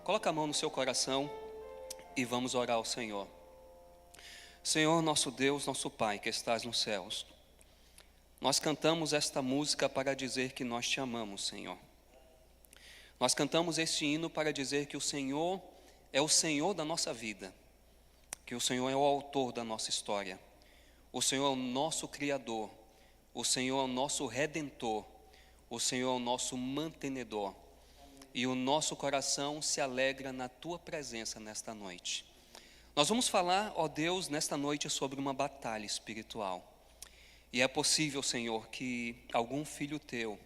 Coloca a mão no seu coração e vamos orar ao Senhor. Senhor, nosso Deus, nosso Pai, que estás nos céus, nós cantamos esta música para dizer que nós te amamos, Senhor. Nós cantamos este hino para dizer que o Senhor é o Senhor da nossa vida, que o Senhor é o autor da nossa história, o Senhor é o nosso Criador, o Senhor é o nosso Redentor, o Senhor é o nosso mantenedor. E o nosso coração se alegra na Tua presença nesta noite. Nós vamos falar, ó Deus, nesta noite sobre uma batalha espiritual. E é possível, Senhor, que algum filho Teu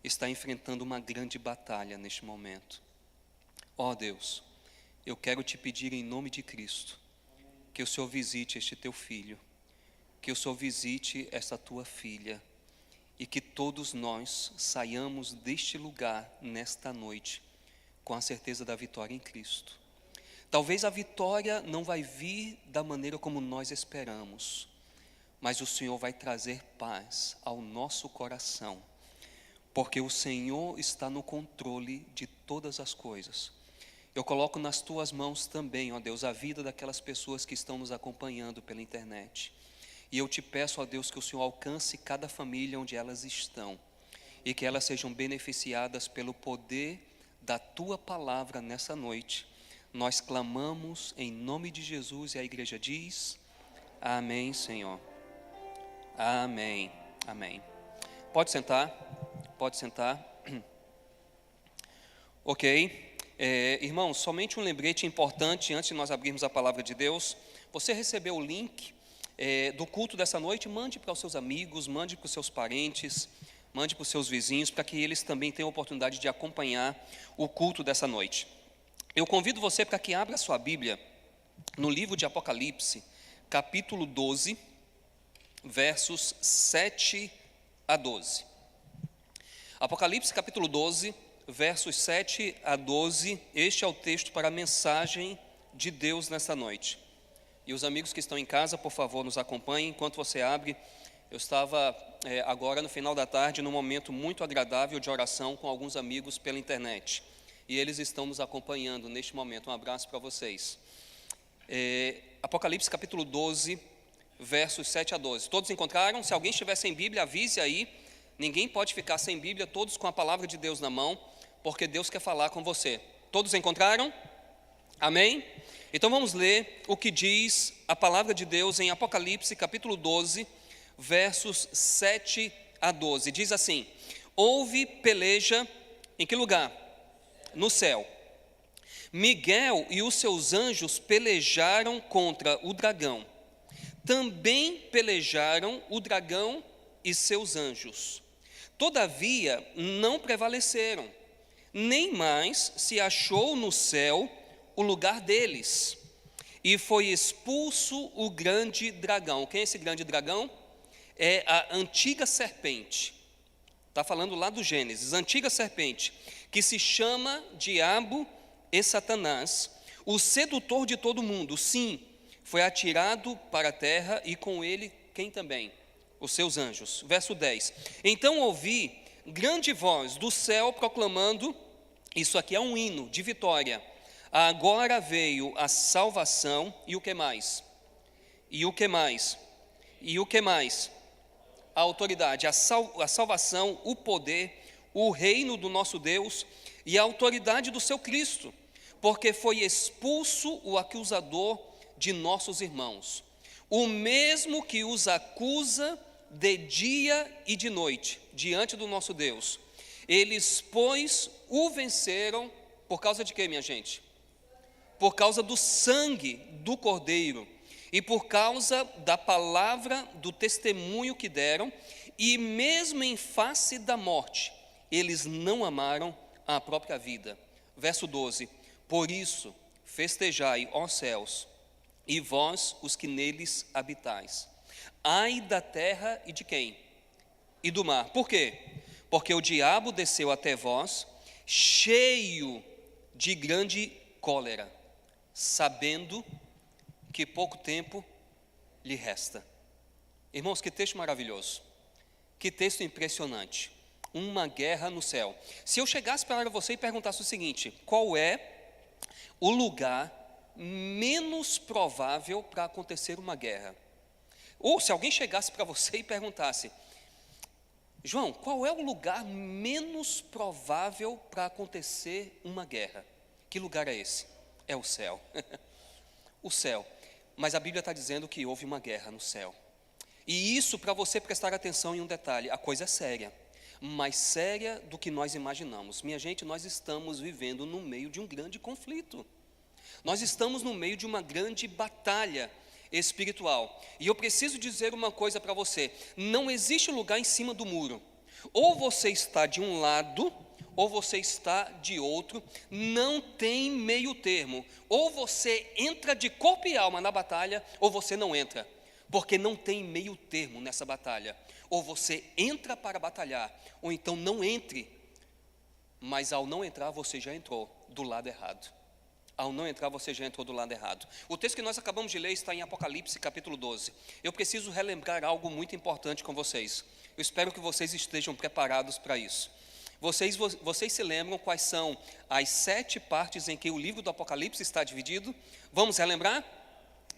está enfrentando uma grande batalha neste momento. Ó Deus, eu quero Te pedir em nome de Cristo, que o Senhor visite este Teu filho, que o Senhor visite esta Tua filha, e que todos nós saiamos deste lugar nesta noite com a certeza da vitória em Cristo. Talvez a vitória não vai vir da maneira como nós esperamos, mas o Senhor vai trazer paz ao nosso coração, porque o Senhor está no controle de todas as coisas. Eu coloco nas Tuas mãos também, ó Deus, a vida daquelas pessoas que estão nos acompanhando pela internet. E eu Te peço, ó Deus, que o Senhor alcance cada família onde elas estão e que elas sejam beneficiadas pelo poder da Tua palavra nessa noite. Nós clamamos em nome de Jesus e a igreja diz: amém, Senhor. Amém, amém. Pode sentar, pode sentar. Ok. Irmãos, somente um lembrete importante antes de nós abrirmos a palavra de Deus. Você recebeu o link do culto dessa noite? Mande para os seus amigos, mande para os seus parentes, mande para os seus vizinhos, para que eles também tenham a oportunidade de acompanhar o culto dessa noite. Eu convido você para que abra sua Bíblia no livro de Apocalipse, capítulo 12, versos 7 a 12. Apocalipse, capítulo 12, versos 7 a 12, este é o texto para a mensagem de Deus nesta noite. E os amigos que estão em casa, por favor, nos acompanhem enquanto você abre. Eu estava agora no final da tarde num momento muito agradável de oração com alguns amigos pela internet. E eles estão nos acompanhando neste momento. Um abraço para vocês. Apocalipse capítulo 12, versos 7 a 12. Todos encontraram? Se alguém estiver sem Bíblia, avise aí. Ninguém pode ficar sem Bíblia, todos com a palavra de Deus na mão, porque Deus quer falar com você. Todos encontraram? Amém? Então vamos ler o que diz a palavra de Deus em Apocalipse capítulo 12, versos 7 a 12. Diz assim: houve peleja em que lugar? No céu. Miguel e os seus anjos pelejaram contra o dragão. Também pelejaram o dragão e seus anjos. Todavia não prevaleceram, nem mais se achou no céu o lugar deles, e foi expulso o grande dragão. Quem é esse grande dragão? É a antiga serpente. Está falando lá do Gênesis, antiga serpente, que se chama Diabo e Satanás, o sedutor de todo mundo. Sim, foi atirado para a terra, e com ele, quem também? Os seus anjos. Verso 10. Então ouvi grande voz do céu proclamando, isso aqui é um hino de vitória: agora veio a salvação, e o que mais? E o que mais? E o que mais? A autoridade, a salvação, o poder, o reino do nosso Deus e a autoridade do seu Cristo, porque foi expulso o acusador de nossos irmãos, o mesmo que os acusa de dia e de noite diante do nosso Deus. Eles, pois, o venceram por causa de quê, minha gente? Por causa do sangue do Cordeiro e por causa da palavra do testemunho que deram, e mesmo em face da morte, eles não amaram a própria vida. Verso 12. Por isso, festejai, ó céus, e vós os que neles habitais. Ai da terra e de quem? E do mar. Por quê? Porque o diabo desceu até vós, cheio de grande cólera, sabendo que pouco tempo lhe resta. Irmãos, que texto maravilhoso, que texto impressionante. Uma guerra no céu. Se eu chegasse para você e perguntasse o seguinte: qual é o lugar menos provável para acontecer uma guerra. Ou se alguém chegasse para você e perguntasse: João, qual é o lugar menos provável para acontecer uma guerra? Que lugar é esse? É o céu. O céu. Mas a Bíblia está dizendo que houve uma guerra no céu. E isso, para você prestar atenção em um detalhe, a coisa é séria, mais séria do que nós imaginamos. Minha gente, nós estamos vivendo no meio de um grande conflito. Nós estamos no meio de uma grande batalha espiritual. E eu preciso dizer uma coisa para você: não existe lugar em cima do muro. Ou você está de um lado, ou você está de outro. Não tem meio termo. Ou você entra de corpo e alma na batalha, ou você não entra. Porque não tem meio termo nessa batalha. Ou você entra para batalhar, ou então não entre. Mas ao não entrar, você já entrou do lado errado. Ao não entrar, você já entrou do lado errado. O texto que nós acabamos de ler está em Apocalipse, capítulo 12. Eu preciso relembrar algo muito importante com vocês. Eu espero que vocês estejam preparados para isso. Vocês se lembram quais são as 7 partes em que o livro do Apocalipse está dividido? Vamos relembrar?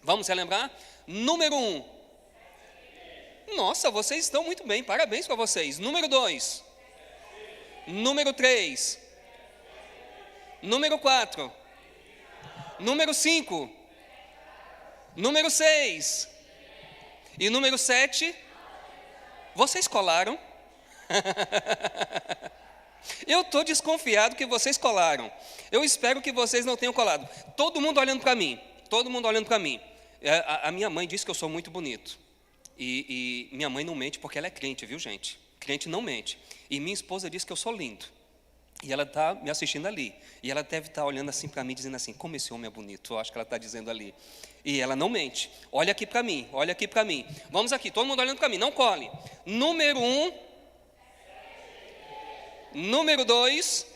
Vamos relembrar? Número 1. Nossa, vocês estão muito bem, parabéns para vocês. Número 2. Número 3. Número 4. Número 5. Número 6. E número 7. Vocês colaram? Eu estou desconfiado que vocês colaram. Eu espero que vocês não tenham colado. Todo mundo olhando para mim. Todo mundo olhando para mim. A minha mãe disse que eu sou muito bonito. E minha mãe não mente porque ela é crente, viu, gente? Crente não mente. E minha esposa disse que eu sou lindo. E ela está me assistindo ali. E ela deve estar olhando assim para mim, dizendo assim: como esse homem é bonito. Eu acho que ela está dizendo ali. E ela não mente. Olha aqui para mim, olha aqui para mim. Vamos aqui, todo mundo olhando para mim, não cole. Número 1. Número 2.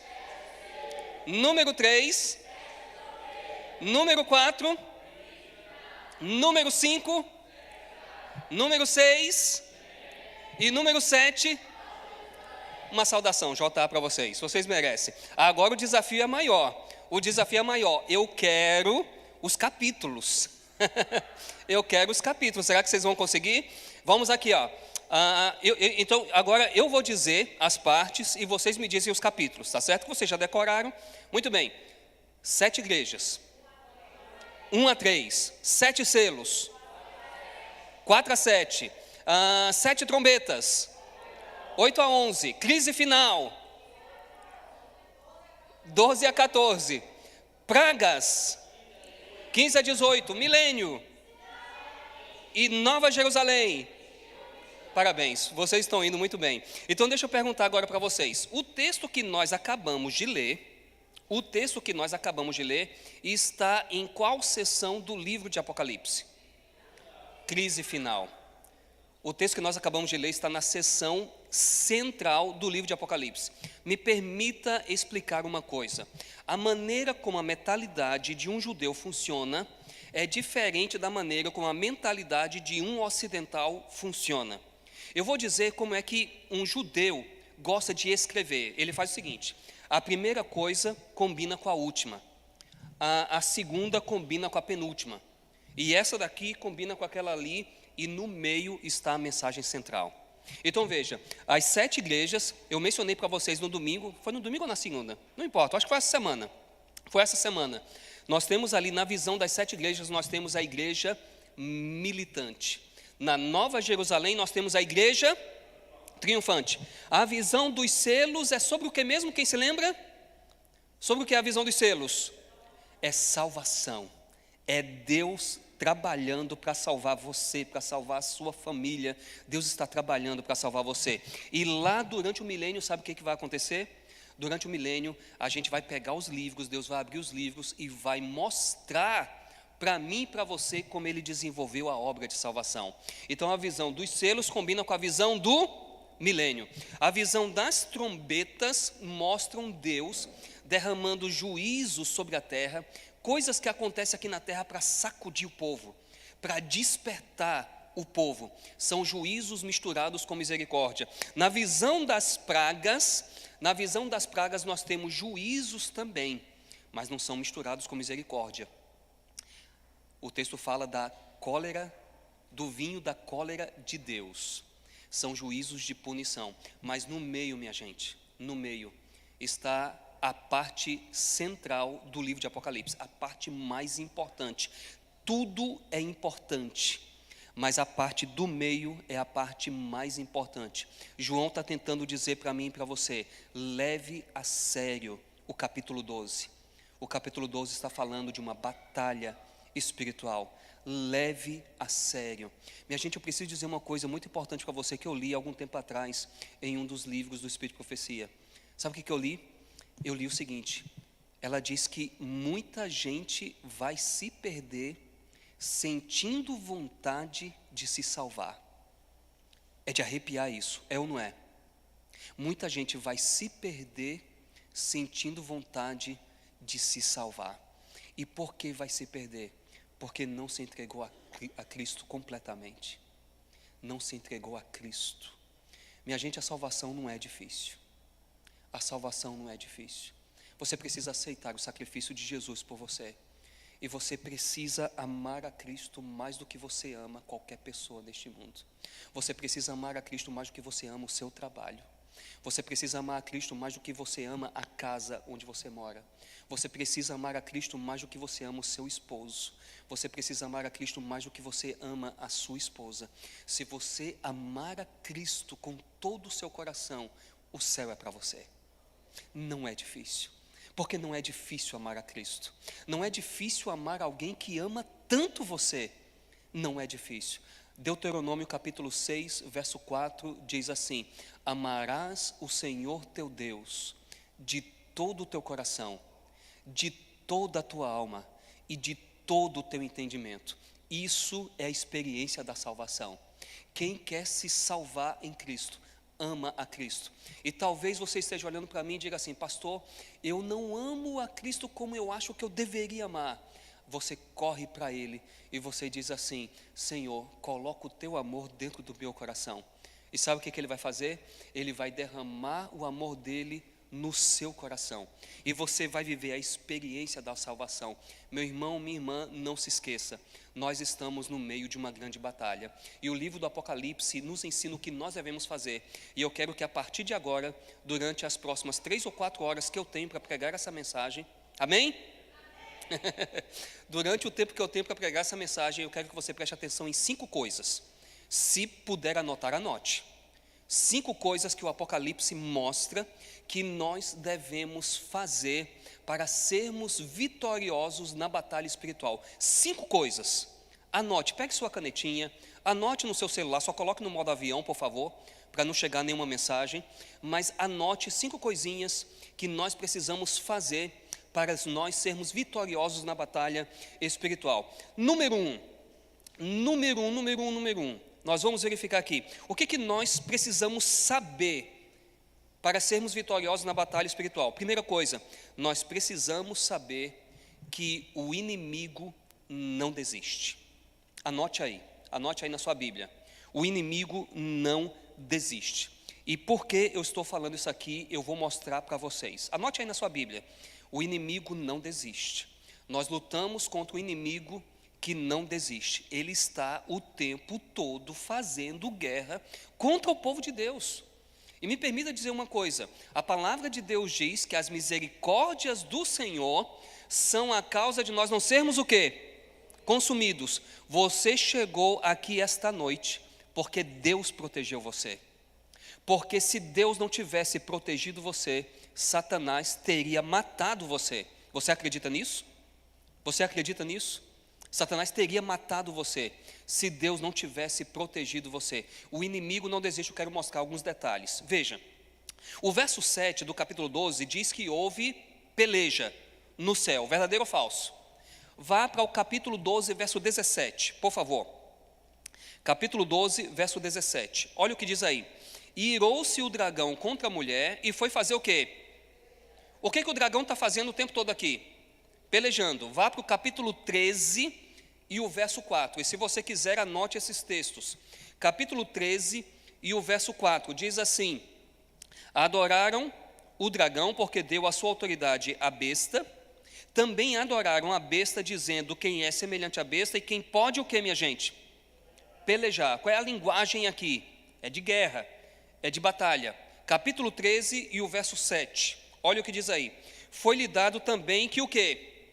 Número 3. Número 4. Número 5. Número 6. E número 7. Uma saudação, JA, para vocês. Vocês merecem. Agora o desafio é maior. O desafio é maior. Eu quero os capítulos. Eu quero os capítulos. Será que vocês vão conseguir? Vamos aqui, ó. Então, agora eu vou dizer as partes e vocês me dizem os capítulos, tá certo? Vocês já decoraram? Muito bem. 7 igrejas. 1 a 3. 7 selos. 4 a 7. 7 trombetas. 8 a 11. Crise final. 12 a 14. Pragas. 15 a 18. Milênio. E Nova Jerusalém. Parabéns, vocês estão indo muito bem. Então deixa eu perguntar agora para vocês. O texto que nós acabamos de ler, está em qual seção do livro de Apocalipse? Crise final. O texto que nós acabamos de ler está na seção central do livro de Apocalipse. Me permita explicar uma coisa. A maneira como a mentalidade de um judeu funciona é diferente da maneira como a mentalidade de um ocidental funciona. Eu vou dizer como é que um judeu gosta de escrever. Ele faz o seguinte: a primeira coisa combina com a última, a segunda combina com a penúltima, e essa daqui combina com aquela ali, e no meio está a mensagem central. Então veja, as 7 igrejas, eu mencionei para vocês no domingo, foi no domingo ou na segunda? Não importa, acho que foi essa semana. Foi essa semana. Nós temos ali, na visão das 7 igrejas, nós temos a igreja militante. Na Nova Jerusalém, nós temos a igreja triunfante. A visão dos selos é sobre o que mesmo? Quem se lembra? Sobre o que é a visão dos selos? É salvação. É Deus trabalhando para salvar você, para salvar a sua família. Deus está trabalhando para salvar você. E lá durante o milênio, sabe o que vai acontecer? Durante o milênio, a gente vai pegar os livros, Deus vai abrir os livros e vai mostrar para mim e para você como Ele desenvolveu a obra de salvação. Então a visão dos selos combina com a visão do milênio. A visão das trombetas mostram Deus derramando juízo sobre a terra, coisas que acontecem aqui na terra para sacudir o povo, para despertar o povo. São juízos misturados com misericórdia. Na visão das pragas nós temos juízos também, mas não são misturados com misericórdia. O texto fala da cólera, do vinho da cólera de Deus. São juízos de punição. Mas no meio, minha gente, no meio, está a parte central do livro de Apocalipse, a parte mais importante. Tudo é importante, mas a parte do meio é a parte mais importante. João está tentando dizer para mim e para você: leve a sério o capítulo 12. O capítulo 12 está falando de uma batalha espiritual. Leve a sério. Minha gente, eu preciso dizer uma coisa muito importante para você, que eu li há algum tempo atrás em um dos livros do Espírito de Profecia. Sabe o que eu li? Eu li o seguinte: ela diz que muita gente vai se perder sentindo vontade de se salvar. É de arrepiar isso, é ou não é? Muita gente vai se perder sentindo vontade de se salvar. E por que vai se perder? Porque não se entregou a Cristo completamente. Não se entregou a Cristo. Minha gente, a salvação não é difícil. A salvação não é difícil. Você precisa aceitar o sacrifício de Jesus por você. E você precisa amar a Cristo mais do que você ama qualquer pessoa deste mundo. Você precisa amar a Cristo mais do que você ama o seu trabalho. Você precisa amar a Cristo mais do que você ama a casa onde você mora. Você precisa amar a Cristo mais do que você ama o seu esposo. Você precisa amar a Cristo mais do que você ama a sua esposa. Se você amar a Cristo com todo o seu coração, o céu é para você. Não é difícil. Porque não é difícil amar a Cristo. Não é difícil amar alguém que ama tanto você. Não é difícil. Deuteronômio capítulo 6, verso 4 diz assim: amarás o Senhor teu Deus de todo o teu coração, de toda a tua alma e de todo o teu entendimento. Isso é a experiência da salvação. Quem quer se salvar em Cristo, ama a Cristo. E talvez você esteja olhando para mim e diga assim: pastor, eu não amo a Cristo como eu acho que eu deveria amar. Você corre para Ele e você diz assim: Senhor, coloca o teu amor dentro do meu coração. E sabe o que Ele vai fazer? Ele vai derramar o amor dEle no seu coração. E você vai viver a experiência da salvação. Meu irmão, minha irmã, não se esqueça. Nós estamos no meio de uma grande batalha. E o livro do Apocalipse nos ensina o que nós devemos fazer. E eu quero que a partir de agora, durante as próximas 3 ou 4 horas que eu tenho para pregar essa mensagem, amém? Durante o tempo que eu tenho para pregar essa mensagem, eu quero que você preste atenção em 5 coisas. Se puder anotar, anote. 5 coisas que o Apocalipse mostra que nós devemos fazer para sermos vitoriosos na batalha espiritual. 5 coisas. Anote, pegue sua canetinha, anote no seu celular, só coloque no modo avião, por favor, para não chegar nenhuma mensagem, mas anote 5 coisinhas que nós precisamos fazer para nós sermos vitoriosos na batalha espiritual. Número 1. Nós vamos verificar aqui. O que nós precisamos saber para sermos vitoriosos na batalha espiritual? Primeira coisa, nós precisamos saber que o inimigo não desiste. Anote aí na sua Bíblia. O inimigo não desiste. E por que eu estou falando isso aqui, eu vou mostrar para vocês. Anote aí na sua Bíblia. O inimigo não desiste. Nós lutamos contra o inimigo que não desiste. Ele está o tempo todo fazendo guerra contra o povo de Deus. E me permita dizer uma coisa: a palavra de Deus diz que as misericórdias do Senhor são a causa de nós não sermos o quê? Consumidos. Você chegou aqui esta noite porque Deus protegeu você. Porque se Deus não tivesse protegido você, Satanás teria matado você. Você acredita nisso? Você acredita nisso? Satanás teria matado você se Deus não tivesse protegido você. O inimigo não desiste. Eu quero mostrar alguns detalhes. Veja, o verso 7 do capítulo 12 diz que houve peleja no céu. Verdadeiro ou falso? Vá para o capítulo 12, verso 17, por favor. Capítulo 12, verso 17. Olha o que diz aí. E irou-se o dragão contra a mulher e foi fazer o quê? O que o dragão está fazendo o tempo todo aqui? Pelejando. Vá para o capítulo 13 e o verso 4. E se você quiser, anote esses textos. Capítulo 13 e o verso 4. Diz assim: adoraram o dragão porque deu a sua autoridade à besta, também adoraram a besta, dizendo: quem é semelhante à besta e quem pode o que, minha gente? Pelejar. Qual é a linguagem aqui? É de guerra, é de batalha. Capítulo 13 e o verso 7. Olha o que diz aí. Foi-lhe dado também que o quê?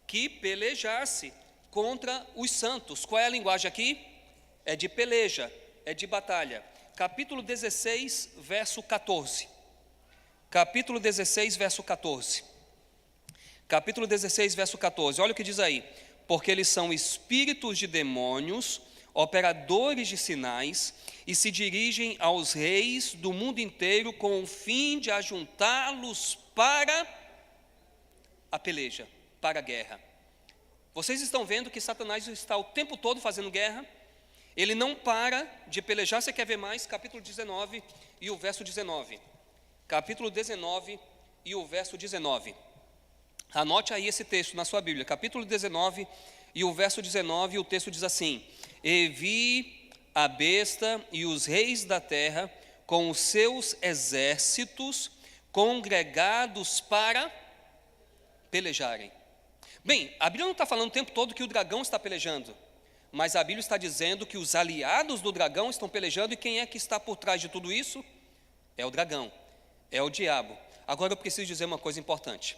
Que pelejasse contra os santos. Qual é a linguagem aqui? É de peleja, é de batalha. Capítulo 16, verso 14. Capítulo 16, verso 14. Capítulo 16, verso 14. Olha o que diz aí. Porque eles são espíritos de demônios, operadores de sinais, e se dirigem aos reis do mundo inteiro com o fim de ajuntá-los para a peleja, para a guerra. Vocês estão vendo que Satanás está o tempo todo fazendo guerra? Ele não para de pelejar. Você quer ver mais? Capítulo 19 e o verso 19. Capítulo 19 e o verso 19. Anote aí esse texto na sua Bíblia. Capítulo 19 e o verso 19, o texto diz assim: E vi a besta e os reis da terra com os seus exércitos congregados para pelejarem. Bem, a Bíblia não está falando o tempo todo que o dragão está pelejando, mas a Bíblia está dizendo que os aliados do dragão estão pelejando, e quem é que está por trás de tudo isso? É o dragão, é o diabo. Agora eu preciso dizer uma coisa importante.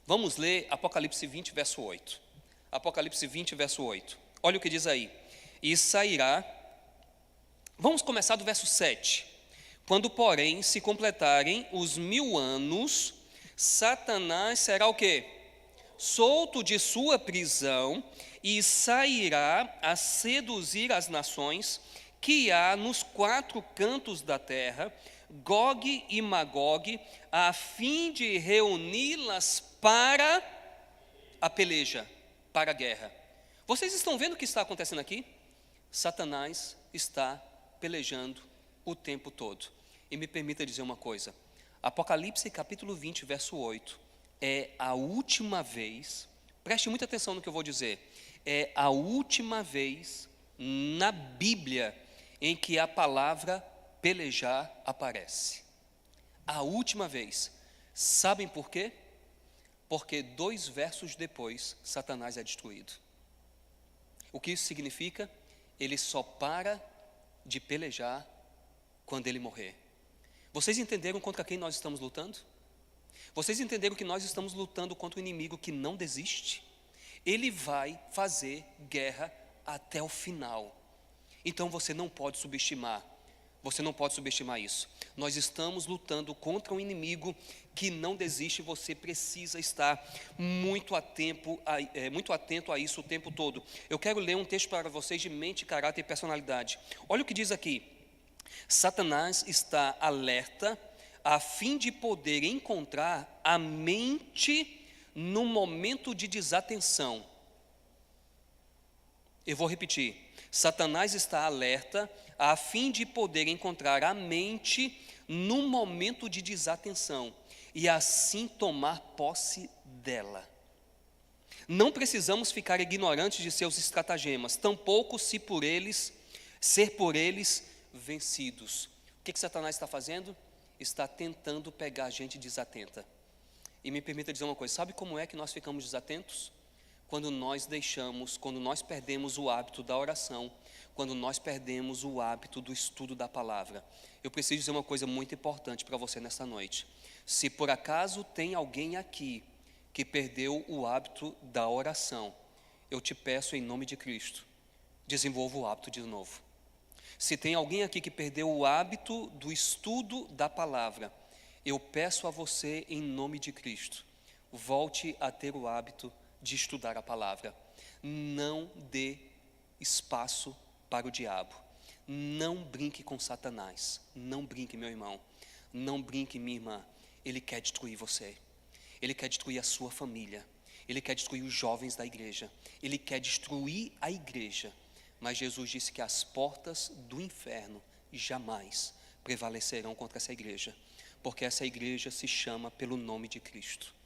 Vamos ler Apocalipse 20, verso 8. Apocalipse 20, verso 8. Olha o que diz aí. E sairá, vamos começar do verso 7. Quando, porém, se completarem os 1000 anos, Satanás será o quê? Solto de sua prisão, e sairá a seduzir as nações que há nos 4 cantos da terra, Gog e Magog, a fim de reuni-las para a peleja, para a guerra. Vocês estão vendo o que está acontecendo aqui? Satanás está pelejando o tempo todo. E me permita dizer uma coisa. Apocalipse capítulo 20, verso 8, é a última vez, preste muita atenção no que eu vou dizer, é a última vez na Bíblia em que a palavra pelejar aparece. A última vez. Sabem por quê? Porque 2 versos depois, Satanás é destruído. O que isso significa? Ele só para de pelejar quando ele morrer. Vocês entenderam contra quem nós estamos lutando? Vocês entenderam que nós estamos lutando contra um inimigo que não desiste? Ele vai fazer guerra até o final. Então você não pode subestimar. Você não pode subestimar isso. Nós estamos lutando contra um inimigo que não desiste. Você precisa estar muito atento a isso o tempo todo. Eu quero ler um texto para vocês de mente, caráter e personalidade. Olha o que diz aqui. Satanás está alerta a fim de poder encontrar a mente no momento de desatenção. Eu vou repetir. Satanás está alerta a fim de poder encontrar a mente no momento de desatenção e assim tomar posse dela. Não precisamos ficar ignorantes de seus estratagemas, tampouco ser por eles vencidos. O que Satanás está fazendo? Está tentando pegar a gente desatenta. E me permita dizer uma coisa, sabe como é que nós ficamos desatentos? Quando nós perdemos o hábito da oração, quando nós perdemos o hábito do estudo da palavra. Eu preciso dizer uma coisa muito importante para você nessa noite. Se por acaso tem alguém aqui que perdeu o hábito da oração, eu te peço em nome de Cristo, desenvolva o hábito de novo. Se tem alguém aqui que perdeu o hábito do estudo da palavra, eu peço a você em nome de Cristo, volte a ter o hábito de estudar a palavra. Não dê espaço para o diabo. Não brinque com Satanás. Não brinque, meu irmão. Não brinque, minha irmã. Ele quer destruir você. Ele quer destruir a sua família. Ele quer destruir os jovens da igreja. Ele quer destruir a igreja. Mas Jesus disse que as portas do inferno jamais prevalecerão contra essa igreja, porque essa igreja se chama pelo nome de Cristo.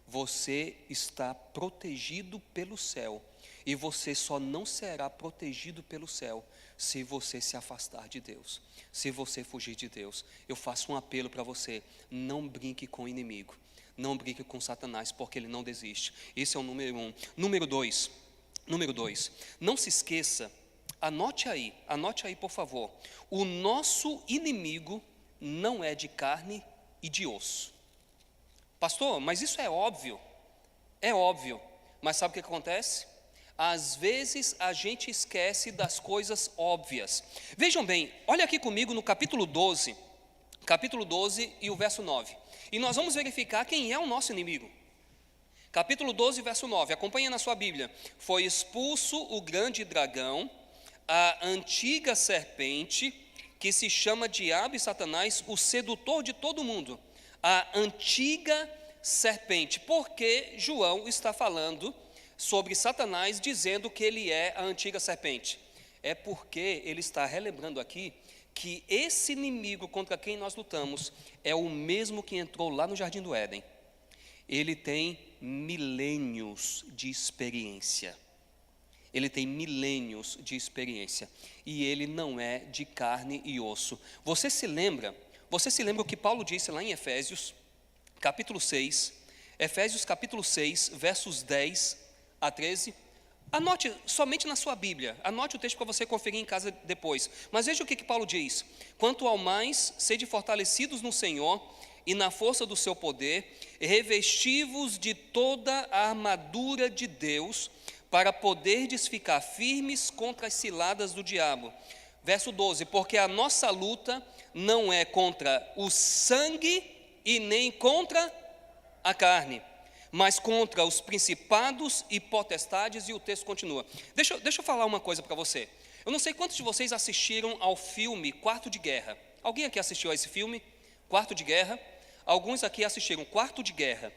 Você está protegido pelo céu, e você só não será protegido pelo céu se você se afastar de Deus, se você fugir de Deus. Eu faço um apelo para você: não brinque com o inimigo, Não brigue com Satanás, porque ele não desiste. Esse é o número 1. Número 2, não se esqueça, anote aí, por favor. O nosso inimigo não é de carne e de osso. Pastor, mas isso é óbvio. É óbvio, mas sabe o que acontece? Às vezes a gente esquece das coisas óbvias. Vejam bem, olha aqui comigo no capítulo 12 e o verso 9. E nós vamos verificar quem é o nosso inimigo. Capítulo 12, verso 9, acompanha na sua Bíblia. Foi expulso o grande dragão, a antiga serpente, que se chama Diabo e Satanás, o sedutor de todo mundo. A antiga serpente, porque João está falando sobre Satanás, dizendo que ele é a antiga serpente. É porque ele está relembrando aqui que esse inimigo contra quem nós lutamos é o mesmo que entrou lá no Jardim do Éden. Ele tem milênios de experiência. Ele tem milênios de experiência. E ele não é de carne e osso. Você se lembra o que Paulo disse lá em Efésios, capítulo 6, versos 10 a 13. Anote somente na sua Bíblia, anote o texto para você conferir em casa depois. Mas veja o que Paulo diz: quanto ao mais, sede fortalecidos no Senhor e na força do seu poder, revesti-vos de toda a armadura de Deus, para poderdes ficar firmes contra as ciladas do diabo. Verso 12, porque a nossa luta não é contra o sangue e nem contra a carne, mas contra os principados e potestades, e o texto continua. Deixa eu falar uma coisa para você. Eu não sei quantos de vocês assistiram ao filme Quarto de Guerra. Alguém aqui assistiu a esse filme, Quarto de Guerra? Alguns aqui assistiram Quarto de Guerra.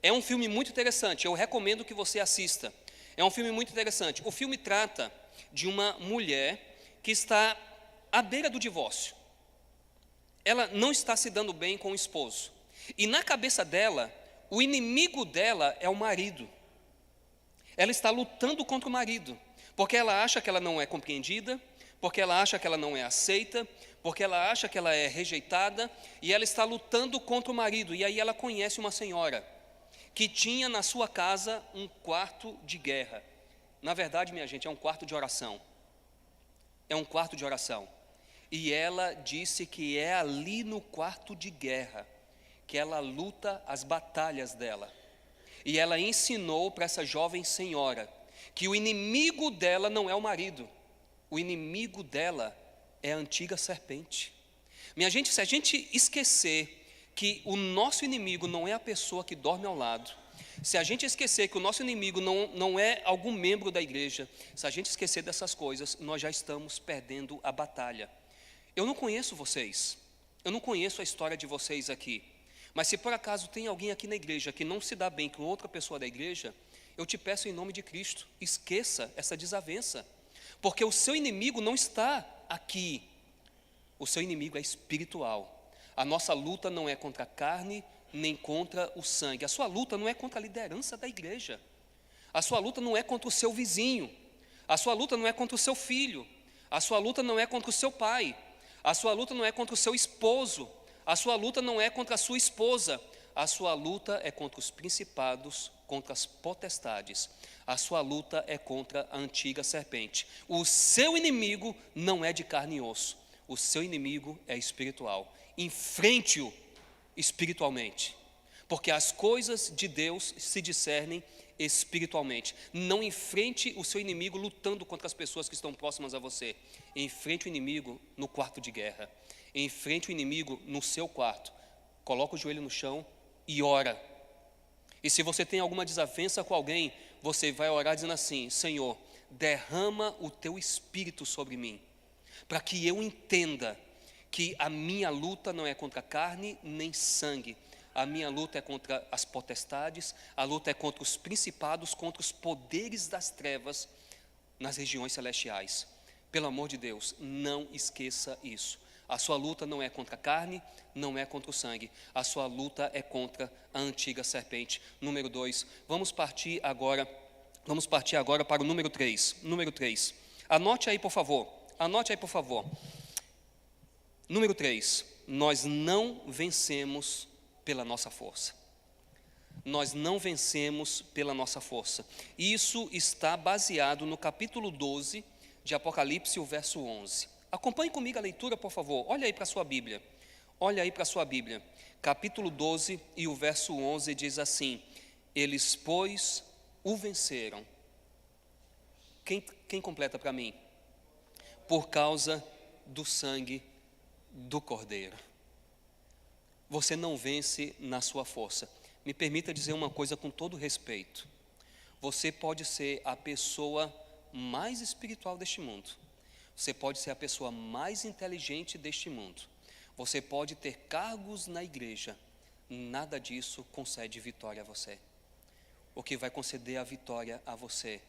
É um filme muito interessante, eu recomendo que você assista. É um filme muito interessante. O filme trata de uma mulher que está à beira do divórcio. Ela não está se dando bem com o esposo. E na cabeça dela, o inimigo dela é o marido. Ela está lutando contra o marido, porque ela acha que ela não é compreendida, porque ela acha que ela não é aceita, porque ela acha que ela é rejeitada, e ela está lutando contra o marido. E aí ela conhece uma senhora que tinha na sua casa um quarto de guerra. Na verdade, minha gente, é um quarto de oração. É um quarto de oração. E ela disse que é ali no quarto de guerra que ela luta as batalhas dela. E ela ensinou para essa jovem senhora que o inimigo dela não é o marido, o inimigo dela é a antiga serpente. Minha gente, se a gente esquecer que o nosso inimigo não é a pessoa que dorme ao lado, se a gente esquecer que o nosso inimigo não é algum membro da igreja, se a gente esquecer dessas coisas, nós já estamos perdendo a batalha. Eu não conheço vocês, eu não conheço a história de vocês aqui, mas se por acaso tem alguém aqui na igreja que não se dá bem com outra pessoa da igreja, eu te peço em nome de Cristo, esqueça essa desavença, porque o seu inimigo não está aqui, o seu inimigo é espiritual. A nossa luta não é contra a carne, nem contra o sangue. A sua luta não é contra a liderança da igreja. A sua luta não é contra o seu vizinho. A sua luta não é contra o seu filho. A sua luta não é contra o seu pai. A sua luta não é contra o seu esposo. A sua luta não é contra a sua esposa. A sua luta é contra os principados, contra as potestades. A sua luta é contra a antiga serpente. O seu inimigo não é de carne e osso. O seu inimigo é espiritual. Enfrente-o espiritualmente, porque as coisas de Deus se discernem espiritualmente. Não enfrente o seu inimigo lutando contra as pessoas que estão próximas a você. Enfrente o inimigo no quarto de guerra. Enfrente o inimigo no seu quarto. Coloca o joelho no chão e ora. E se você tem alguma desavença com alguém, você vai orar dizendo assim: Senhor, derrama o teu espírito sobre mim, para que eu entenda que a minha luta não é contra carne nem sangue. A minha luta é contra as potestades, a luta é contra os principados, contra os poderes das trevas nas regiões celestiais. Pelo amor de Deus, não esqueça isso. A sua luta não é contra a carne, não é contra o sangue. A sua luta é contra a antiga serpente. Número 2, vamos partir agora para o número 3. Número 3, anote aí por favor. Número 3, nós não vencemos pela nossa força. nós não vencemos pela nossa força. Isso está baseado no capítulo 12 de Apocalipse, o verso 11. Acompanhe comigo a leitura, por favor. Olha aí para a sua Bíblia. Olha aí para a sua Bíblia. Capítulo 12 e o verso 11 diz assim: eles, pois, o venceram. Quem completa para mim? Por causa do sangue do Cordeiro. Você não vence na sua força. Me permita dizer uma coisa com todo respeito. Você pode ser a pessoa mais espiritual deste mundo. Você pode ser a pessoa mais inteligente deste mundo. Você pode ter cargos na igreja. Nada disso concede vitória a você. O que vai conceder a vitória a você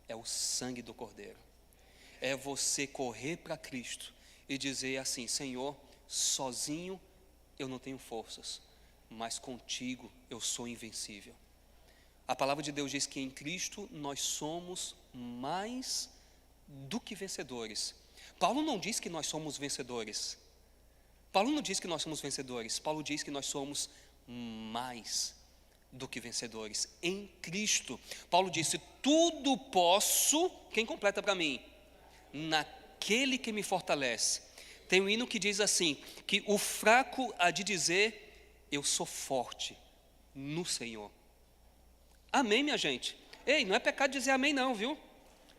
é o sangue do Cordeiro. É você correr para Cristo e dizer assim: Senhor, sozinho eu não tenho forças, mas contigo eu sou invencível. A palavra de Deus diz que em Cristo nós somos mais do que vencedores. Paulo não diz que nós somos vencedores. Paulo não diz que nós somos vencedores. Paulo diz que nós somos mais do que vencedores. Em Cristo. Paulo disse: tudo posso, quem completa para mim? Naquele que me fortalece. Tem um hino que diz assim, que o fraco há de dizer: eu sou forte no Senhor. Amém, minha gente? Ei, não é pecado dizer amém não, viu?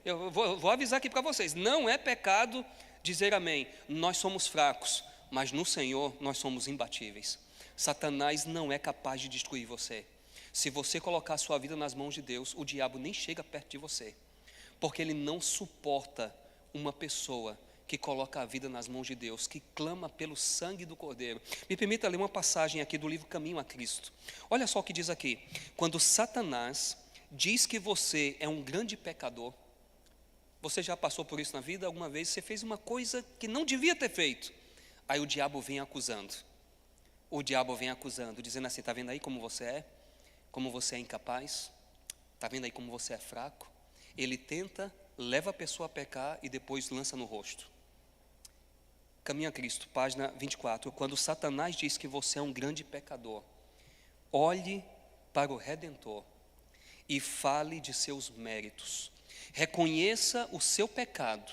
Eu vou avisar aqui para vocês, não é pecado dizer amém. Nós somos fracos, mas no Senhor nós somos imbatíveis. Satanás não é capaz de destruir você. Se você colocar a sua vida nas mãos de Deus, o diabo nem chega perto de você, porque ele não suporta uma pessoa que coloca a vida nas mãos de Deus, que clama pelo sangue do Cordeiro. Me permita ler uma passagem aqui do livro Caminho a Cristo. Olha só o que diz aqui: quando Satanás diz que você é um grande pecador, você já passou por isso na vida? Alguma vez você fez uma coisa que não devia ter feito, aí o diabo vem acusando. O diabo vem acusando, dizendo assim: está vendo aí como você é? Como você é incapaz? Está vendo aí como você é fraco? Ele tenta, leva a pessoa a pecar e depois lança no rosto. Caminho a Cristo, página 24. Quando Satanás diz que você é um grande pecador, olhe para o Redentor e fale de seus méritos. Reconheça o seu pecado,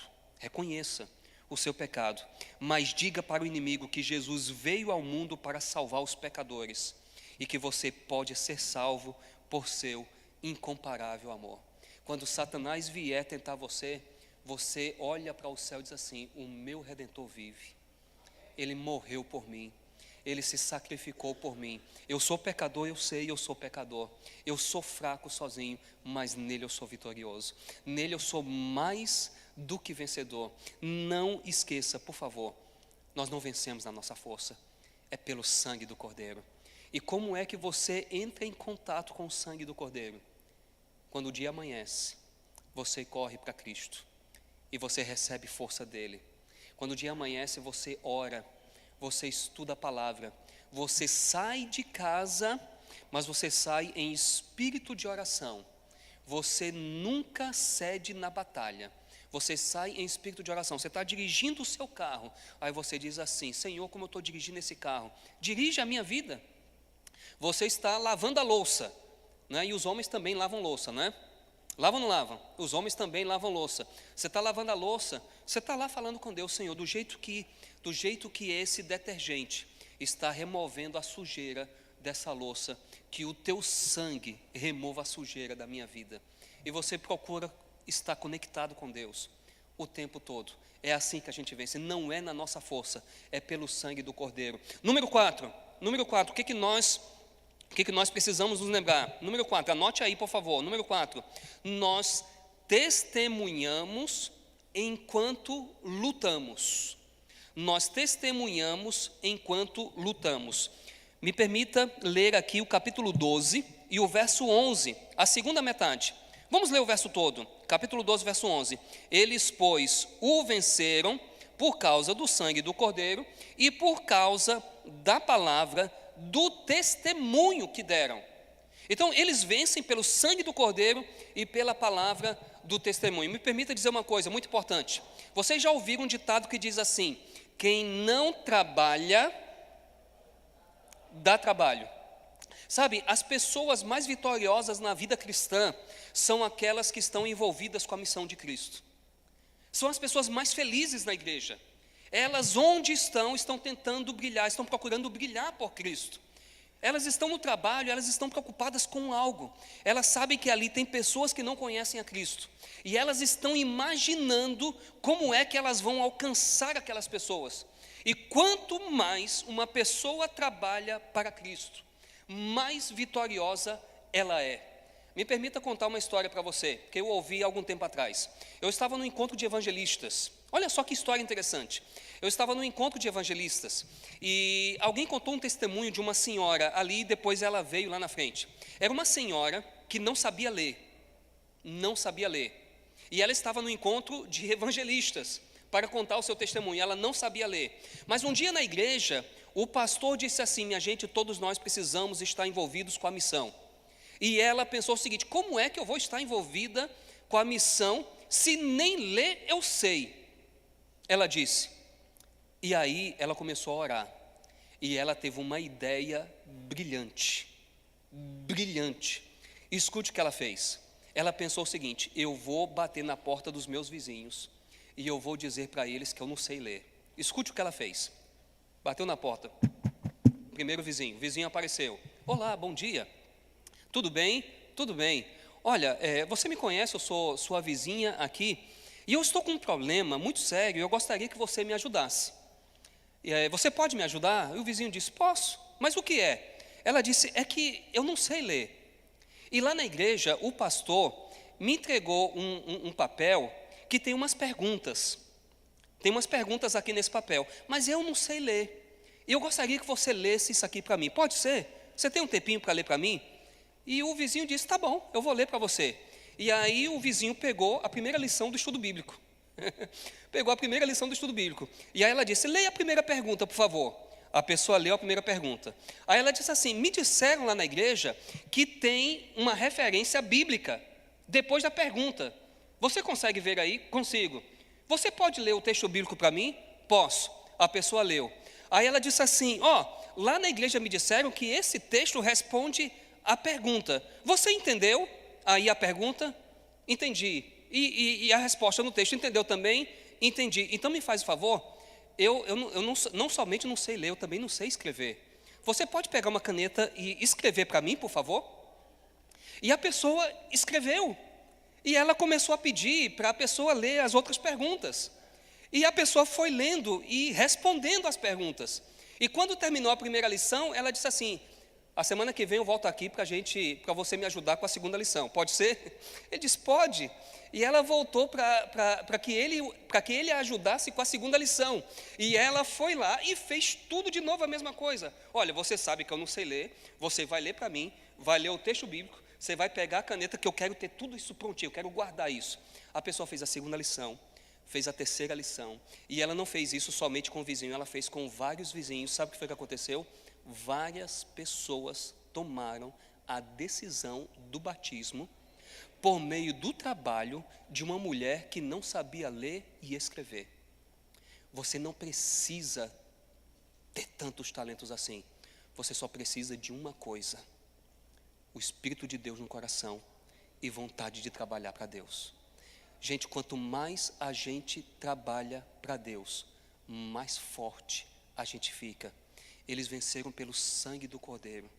mas diga para o inimigo que Jesus veio ao mundo para salvar os pecadores e que você pode ser salvo por seu incomparável amor. Quando Satanás vier tentar você, você olha para o céu e diz assim: o meu Redentor vive, ele morreu por mim, ele se sacrificou por mim. Eu sou pecador, eu sei, eu sou pecador, eu sou fraco sozinho, mas nele eu sou vitorioso, nele eu sou mais do que vencedor. Não esqueça, por favor, nós não vencemos na nossa força, é pelo sangue do Cordeiro. E como é que você entra em contato com o sangue do Cordeiro? Quando o dia amanhece, você corre para Cristo e você recebe força dele. Quando o dia amanhece, você ora, você estuda a palavra, você sai de casa, mas você sai em espírito de oração. Você nunca cede na batalha. Você sai em espírito de oração. Você está dirigindo o seu carro, aí você diz assim: Senhor, como eu estou dirigindo esse carro, dirige a minha vida. Você está lavando a louça, né? E os homens também lavam louça, não é? Lavam ou não lavam? Os homens também lavam louça. Você está lavando a louça, você está lá falando com Deus: Senhor, do jeito que esse detergente está removendo a sujeira dessa louça, que o teu sangue remova a sujeira da minha vida. E você procura estar conectado com Deus o tempo todo. É assim que a gente vence, não é na nossa força, é pelo sangue do Cordeiro. Número 4, o que nós precisamos nos lembrar? Número 4, anote aí, por favor. Número 4, nós testemunhamos enquanto lutamos. Nós testemunhamos enquanto lutamos. Me permita ler aqui o capítulo 12 e o verso 11, a segunda metade. Vamos ler o verso todo. Capítulo 12, verso 11. Eles, pois, o venceram por causa do sangue do Cordeiro e por causa da palavra do testemunho que deram. Então, eles vencem pelo sangue do Cordeiro e pela palavra do testemunho. Me permita dizer uma coisa muito importante. Vocês já ouviram um ditado que diz assim: quem não trabalha, dá trabalho. Sabe, as pessoas mais vitoriosas na vida cristã são aquelas que estão envolvidas com a missão de Cristo. São as pessoas mais felizes na igreja. Elas, onde estão tentando brilhar, estão procurando brilhar por Cristo. Elas estão no trabalho, elas estão preocupadas com algo. Elas sabem que ali tem pessoas que não conhecem a Cristo. E elas estão imaginando como é que elas vão alcançar aquelas pessoas. E quanto mais uma pessoa trabalha para Cristo, mais vitoriosa ela é. Me permita contar uma história para você, que eu ouvi há algum tempo atrás. Eu estava no encontro de evangelistas. Olha só que história interessante. Eu estava no encontro de evangelistas e alguém contou um testemunho de uma senhora ali, depois ela veio lá na frente. Era uma senhora que não sabia ler. E ela estava no encontro de evangelistas para contar o seu testemunho. Ela não sabia ler. Mas um dia na igreja, o pastor disse assim: minha gente, todos nós precisamos estar envolvidos com a missão. E ela pensou o seguinte: como é que eu vou estar envolvida com a missão se nem ler eu sei? Ela disse. E aí ela começou a orar. E ela teve uma ideia brilhante. Escute o que ela fez. Ela pensou o seguinte: eu vou bater na porta dos meus vizinhos e eu vou dizer para eles que eu não sei ler. Escute o que ela fez. Bateu na porta. Primeiro vizinho. O vizinho apareceu. Olá, bom dia. Tudo bem? Tudo bem. Olha, você me conhece, eu sou sua vizinha aqui, e eu estou com um problema muito sério, eu gostaria que você me ajudasse. Você pode me ajudar? E o vizinho disse: posso. Mas o que é? Ela disse: é que eu não sei ler. E lá na igreja, o pastor me entregou um papel que tem umas perguntas. Tem umas perguntas aqui nesse papel, mas eu não sei ler. E eu gostaria que você lesse isso aqui para mim. Pode ser? Você tem um tempinho para ler para mim? E o vizinho disse: tá bom, eu vou ler para você. E aí o vizinho pegou a primeira lição do estudo bíblico. Pegou a primeira lição do estudo bíblico. E aí ela disse: leia a primeira pergunta, por favor. A pessoa leu a primeira pergunta. Aí ela disse assim: me disseram lá na igreja que tem uma referência bíblica depois da pergunta. Você consegue ver aí? Consigo. Você pode ler o texto bíblico para mim? Posso. A pessoa leu. Aí ela disse assim: lá na igreja me disseram que esse texto responde a pergunta. Você entendeu aí a pergunta? Entendi. E a resposta no texto, entendeu também? Entendi. Então me faz um favor, eu não somente não sei ler, eu também não sei escrever. Você pode pegar uma caneta e escrever para mim, por favor? E a pessoa escreveu. E ela começou a pedir para a pessoa ler as outras perguntas. E a pessoa foi lendo e respondendo as perguntas. E quando terminou a primeira lição, ela disse assim: a semana que vem eu volto aqui para você me ajudar com a segunda lição. Pode ser? Ele disse: pode. E ela voltou para que ele a ajudasse com a segunda lição. E ela foi lá e fez tudo de novo a mesma coisa. Olha, você sabe que eu não sei ler, você vai ler para mim, vai ler o texto bíblico, você vai pegar a caneta, que eu quero ter tudo isso prontinho, eu quero guardar isso. A pessoa fez a segunda lição, fez a terceira lição. E ela não fez isso somente com o vizinho, ela fez com vários vizinhos. Sabe o que foi que aconteceu? Várias pessoas tomaram a decisão do batismo por meio do trabalho de uma mulher que não sabia ler e escrever. Você não precisa ter tantos talentos assim. Você só precisa de uma coisa: o Espírito de Deus no coração e vontade de trabalhar para Deus. Gente, quanto mais a gente trabalha para Deus, mais forte a gente fica. Eles venceram pelo sangue do Cordeiro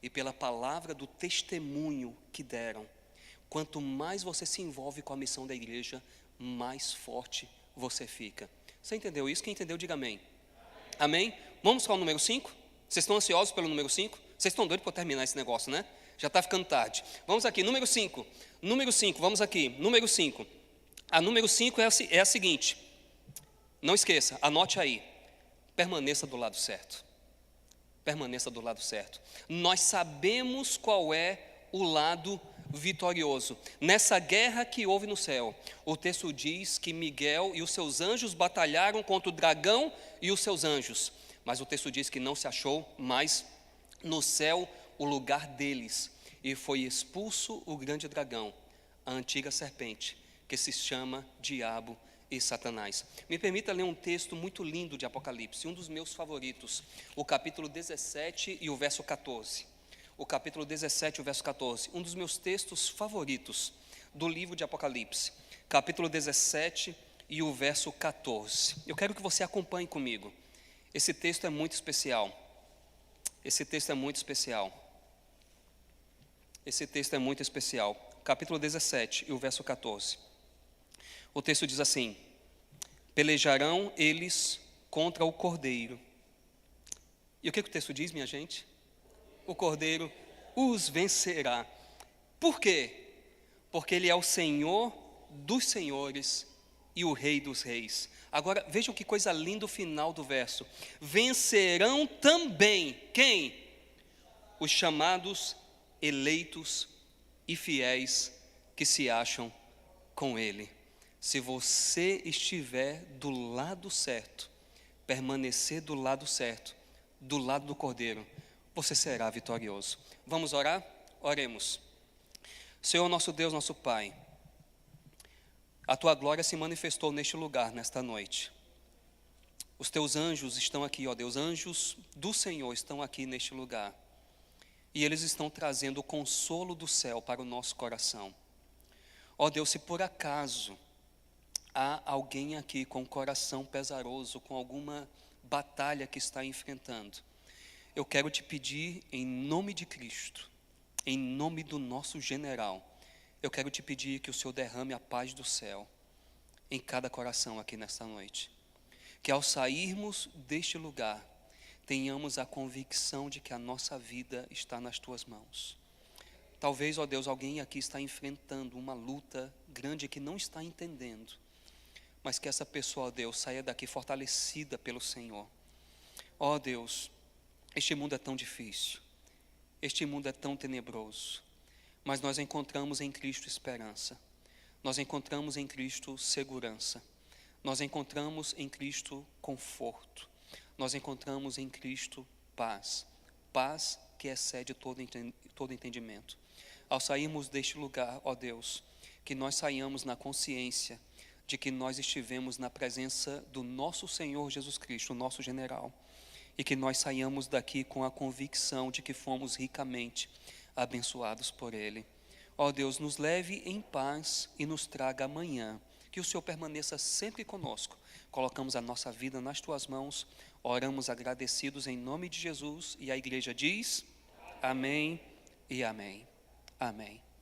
e pela palavra do testemunho que deram. Quanto mais você se envolve com a missão da igreja, mais forte você fica. Você entendeu isso? Quem entendeu, diga amém. Amém? Vamos para o número 5? Vocês estão ansiosos pelo número 5? Vocês estão doidos para terminar esse negócio, né? Já está ficando tarde. Vamos aqui, número 5. Número 5, vamos aqui. Número 5. A número 5 é a seguinte. Não esqueça, anote aí. Permaneça do lado certo. Permaneça do lado certo. Nós sabemos qual é o lado vitorioso. Nessa guerra que houve no céu, o texto diz que Miguel e os seus anjos batalharam contra o dragão e os seus anjos. Mas o texto diz que não se achou mais no céu o lugar deles. E foi expulso o grande dragão, a antiga serpente, que se chama Diabo e Satanás. Me permita ler um texto muito lindo de Apocalipse, um dos meus favoritos, o capítulo 17 e o verso 14. o capítulo 17, o verso 14, um dos meus textos favoritos do livro de Apocalipse, capítulo 17 e o verso 14. Eu quero que você acompanhe comigo. Esse texto é muito especial. Esse texto é muito especial. Esse texto é muito especial. Capítulo 17 e o verso 14. O texto diz assim: pelejarão eles contra o Cordeiro. E o que o texto diz, minha gente? O Cordeiro os vencerá. Por quê? Porque Ele é o Senhor dos senhores e o Rei dos reis. Agora, vejam que coisa linda o final do verso. Vencerão também, quem? Os chamados, eleitos e fiéis que se acham com Ele. Se você estiver do lado certo, permanecer do lado certo, do lado do Cordeiro, você será vitorioso. Vamos orar? Oremos. Senhor nosso Deus, nosso Pai, a Tua glória se manifestou neste lugar, nesta noite. Os Teus anjos estão aqui, ó Deus, anjos do Senhor estão aqui neste lugar. E eles estão trazendo o consolo do céu para o nosso coração. Ó Deus, se por acaso há alguém aqui com o coração pesaroso, com alguma batalha que está enfrentando, eu quero te pedir em nome de Cristo, em nome do nosso general, eu quero te pedir que o Senhor derrame a paz do céu em cada coração aqui nesta noite. Que ao sairmos deste lugar, tenhamos a convicção de que a nossa vida está nas Tuas mãos. Talvez, ó Deus, alguém aqui está enfrentando uma luta grande que não está entendendo, mas que essa pessoa, ó Deus, saia daqui fortalecida pelo Senhor. Ó Deus, este mundo é tão difícil, este mundo é tão tenebroso, mas nós encontramos em Cristo esperança, nós encontramos em Cristo segurança, nós encontramos em Cristo conforto, nós encontramos em Cristo paz, paz que excede todo entendimento. Ao sairmos deste lugar, ó Deus, que nós saiamos na consciência de que nós estivemos na presença do nosso Senhor Jesus Cristo, o nosso general, e que nós saiamos daqui com a convicção de que fomos ricamente abençoados por Ele. Ó Deus, nos leve em paz e nos traga amanhã, que o Senhor permaneça sempre conosco. Colocamos a nossa vida nas Tuas mãos, oramos agradecidos em nome de Jesus, e a igreja diz: amém e amém. Amém.